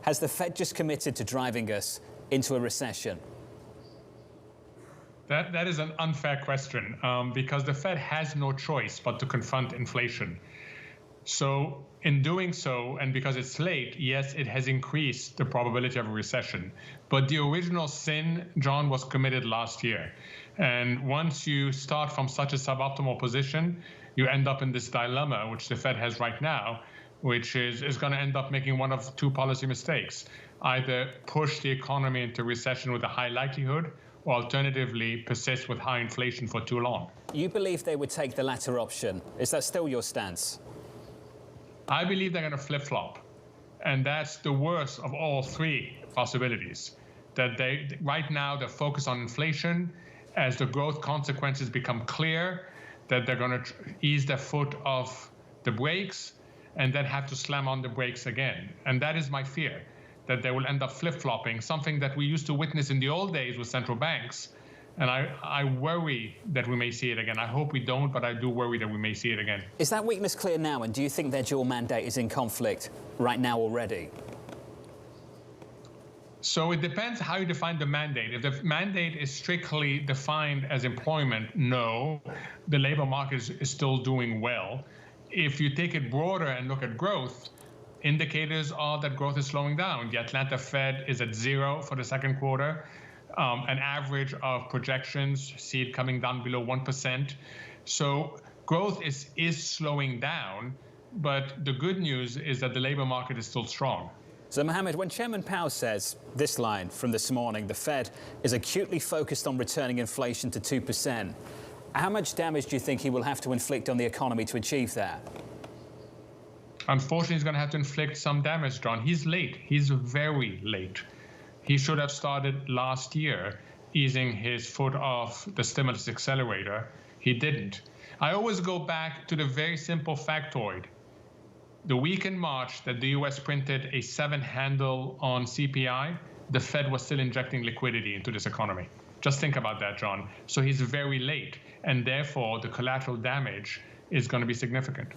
Has the Fed just committed to driving us into a recession? That is an unfair question because the Fed has no choice but to confront inflation. So in doing so, and because it's late, yes, it has increased the probability of a recession. But the original sin, John, was committed last year. And once you start from such a suboptimal position, you end up in this dilemma, which the Fed has right now, which is going to end up making one of two policy mistakes. Either push the economy into recession with a high likelihood, or alternatively persist with high inflation for too long. You believe they would take the latter option. Is that still your stance? I believe they're going to flip-flop. And that's the worst of all three possibilities. That right now they're focused on inflation. As the growth consequences become clear, that they're going to ease their foot off the brakes and then have to slam on the brakes again. And that is my fear, that they will end up flip-flopping, something that we used to witness in the old days with central banks. And I worry that we may see it again. I hope we don't, but I do worry that we may see it again. Is that weakness clear now? And do you think their dual mandate is in conflict right now already? So it depends how you define the mandate. If the mandate is strictly defined as employment, no, the labor market is still doing well. If you take it broader and look at growth, indicators are that growth is slowing down. The Atlanta Fed is at 0 for the second quarter. An average of projections see it coming down below 1%. So growth is slowing down, but the good news is that the labor market is still strong. So, Mohamed, when Chairman Powell says this line from this morning, the Fed is acutely focused on returning inflation to 2%, how much damage do you think he will have to inflict on the economy to achieve that? Unfortunately, he's going to have to inflict some damage, John. He's late. He's very late. He should have started last year easing his foot off the stimulus accelerator. He didn't. I always go back to the very simple factoid. The week in March that the US printed a 7 handle on CPI, the Fed was still injecting liquidity into this economy. Just think about that, John. So he's very late, and therefore the collateral damage is going to be significant.